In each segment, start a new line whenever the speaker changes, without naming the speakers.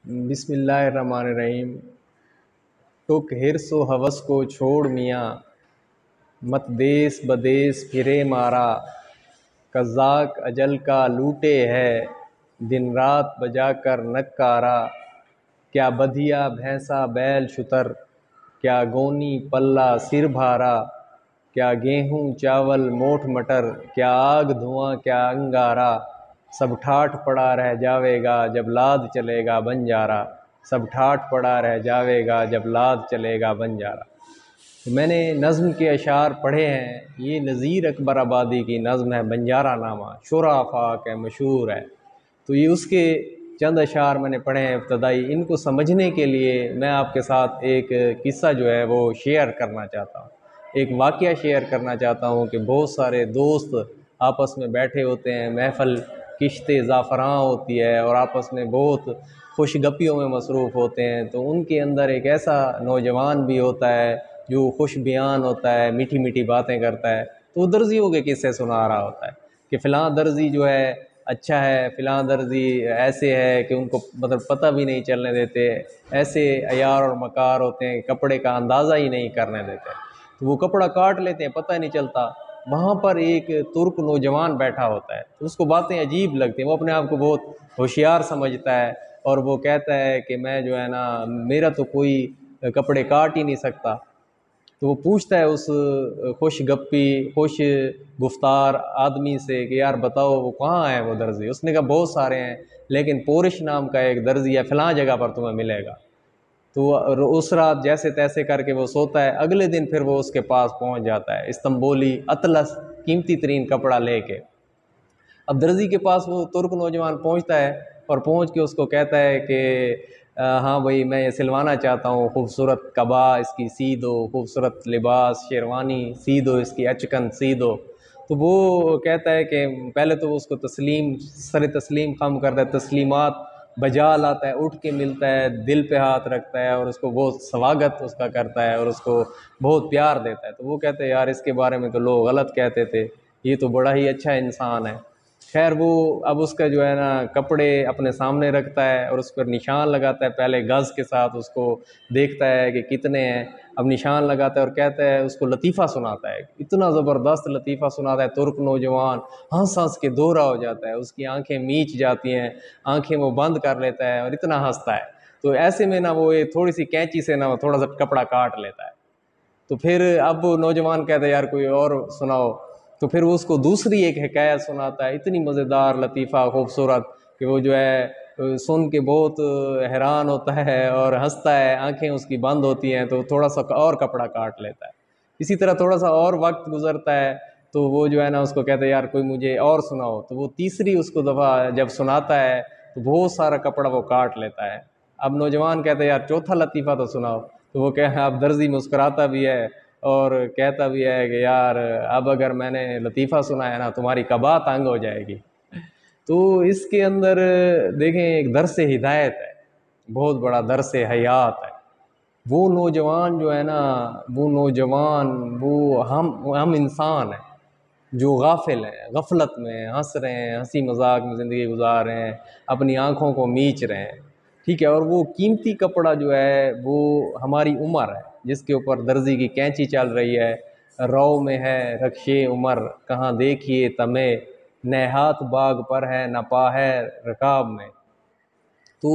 बिस्मिल्लाहिर्रहमानिर्रहीम। टुक हिर्स व हवस को छोड़ मियाँ, मत देस बदेस फिरे मारा। कज़ाक अजल का लूटे है, दिन रात बजा कर नक्कारा। क्या बधिया भैंसा बैल शुतर, क्या गोनी पल्ला सिर भारा। क्या गेहूँ चावल मोठ मटर, क्या आग धुआं क्या अंगारा। सब ठाठ पड़ा रह जावेगा, जब लाद चलेगा बंजारा। सब ठाठ पड़ा रह जावेगा, जब लाद चलेगा बंजारा। तो मैंने नज़्म के अशार पढ़े हैं। ये नज़ीर अकबर आबादी की नज़्म है, बंजारा नामा, शुरा आफाक है, मशहूर है। तो ये उसके चंद अशार मैंने पढ़े हैं इब्तदाई। इनको समझने के लिए मैं आपके साथ एक किस्सा जो है वो शेयर करना चाहता हूँ, एक वाक़या शेयर करना चाहता हूँ कि बहुत सारे दोस्त आपस में बैठे होते हैं, महफ़ल किश्ते ज़ाफ़रान होती है और आपस में बहुत खुशगपियों में मसरूफ़ होते हैं। तो उनके अंदर एक ऐसा नौजवान भी होता है जो खुश बयान होता है, मीठी मीठी बातें करता है। तो वो दर्जियों के किस्से सुना रहा होता है कि फ़लाँ दर्जी जो है अच्छा है, फ़लाँ दर्जी ऐसे है कि उनको मतलब पता भी नहीं चलने देते, ऐसे अयार और मकार होते हैं, कपड़े का अंदाज़ा ही नहीं करने देते। तो वो कपड़ा काट लेते हैं, पता नहीं चलता। वहाँ पर एक तुर्क नौजवान बैठा होता है, तो उसको बातें अजीब लगती हैं। वो अपने आप को बहुत होशियार समझता है और वो कहता है कि मैं जो है ना, मेरा तो कोई कपड़े काट ही नहीं सकता। तो वो पूछता है उस खुश गप्पी खुश गुफ्तार आदमी से कि यार बताओ वो कहाँ है वो दर्जी। उसने कहा बहुत सारे हैं, लेकिन पोरिश नाम का एक दर्जी है, फ़लाँ जगह पर तुम्हें मिलेगा। तो उस रात जैसे तैसे करके वो सोता है। अगले दिन फिर वो उसके पास पहुंच जाता है, इस्तंबुली अतलस कीमती तरीन कपड़ा लेके। अब दर्जी के पास वो तुर्क नौजवान पहुंचता है और पहुंच के उसको कहता है कि हाँ भाई, मैं ये सिलवाना चाहता हूँ, खूबसूरत कबा इसकी सी दो, खूबसूरत लिबास शेरवानी सी दो, इसकी अचकन सी दो। तो वो कहता है कि पहले तो वो उसको तस्लीम सर तस्लीम खम करता है, तस्लीमात बजा लाता है, उठ के मिलता है, दिल पे हाथ रखता है और उसको बहुत स्वागत उसका करता है और उसको बहुत प्यार देता है। तो वो कहते हैं यार इसके बारे में तो लोग गलत कहते थे, ये तो बड़ा ही अच्छा इंसान है। खैर वो अब उसका जो है ना कपड़े अपने सामने रखता है और उस पर निशान लगाता है, पहले गज़ के साथ उसको देखता है कि कितने हैं। अब निशान लगाता है और कहता है, उसको लतीफ़ा सुनाता है, इतना ज़बरदस्त लतीफ़ा सुनाता है। तुर्क नौजवान हंस हंस के दोहरा हो जाता है, उसकी आंखें मीच जाती हैं, आंखें वो बंद कर लेता है और इतना हंसता है। तो ऐसे में ना वो एक थोड़ी सी कैंची से ना थोड़ा सा कपड़ा काट लेता है। तो फिर अब नौजवान कहता है यार कोई और सुनाओ। तो फिर वो उसको दूसरी एक हिकायत सुनाता है, इतनी मज़ेदार लतीफ़ा खूबसूरत कि वो जो है सुन के बहुत हैरान होता है और हंसता है, आंखें उसकी बंद होती हैं। तो थोड़ा सा और कपड़ा काट लेता है। इसी तरह थोड़ा सा और वक्त गुजरता है, तो वो जो है ना उसको कहता है यार कोई मुझे और सुनाओ। तो वो तीसरी उसको दफ़ा जब सुनाता है तो बहुत सारा कपड़ा वो काट लेता है। अब नौजवान कहता है यार चौथा लतीफ़ा तो सुनाओ। तो वो कह अब दर्जी मुस्कुराता भी है और कहता भी है कि यार अब अगर मैंने लतीफ़ा सुनाया ना, तुम्हारी कबा तंग हो जाएगी। तो इसके अंदर देखें एक दर्स हिदायत है, बहुत बड़ा दर्स हयात है। वो नौजवान जो है ना, वो नौजवान वो हम इंसान हैं जो गाफिल हैं, गफलत में हंस रहे हैं, हंसी मजाक में ज़िंदगी गुजार रहे हैं, अपनी आँखों को मीच रहे हैं, ठीक है। और वो कीमती कपड़ा जो है वो हमारी उम्र है, जिसके ऊपर दर्जी की कैंची चल रही है। रौ में है रक्षे उम्र, कहाँ देखिए तमें, न हाथ बाग पर है न पा है रकाब में। तो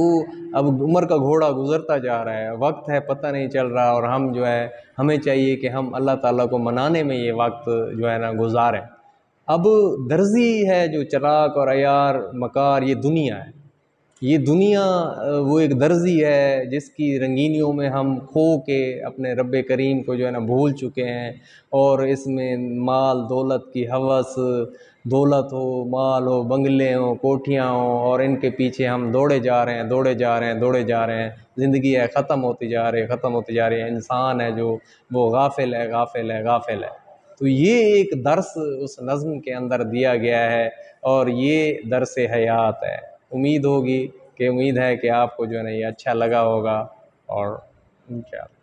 अब उम्र का घोड़ा गुज़रता जा रहा है, वक्त है पता नहीं चल रहा, और हम जो है हमें चाहिए कि हम अल्लाह ताला को मनाने में ये वक्त जो है ना गुजारें। अब दर्जी है जो चलाक और अयार मकार, ये दुनिया है। ये दुनिया वो एक दर्जी है जिसकी रंगीनियों में हम खो के अपने रब्बे करीम को जो है ना भूल चुके हैं। और इसमें माल दौलत की हवस, दौलत हो, माल हो, बंगले हो, कोठियाँ हो, और इनके पीछे हम दौड़े जा रहे हैं, दौड़े जा रहे हैं, दौड़े जा रहे हैं। ज़िंदगी है ख़त्म होती जा रही है, ख़त्म होती जा रही है। इंसान है जो वो गाफिल है, गाफिल है, गाफिल है। तो ये एक दर्स उस नज़्म के अंदर दिया गया है और ये दर्स हयात है। उम्मीद है कि आपको जो है ना ये अच्छा लगा होगा। और इंशाअल्लाह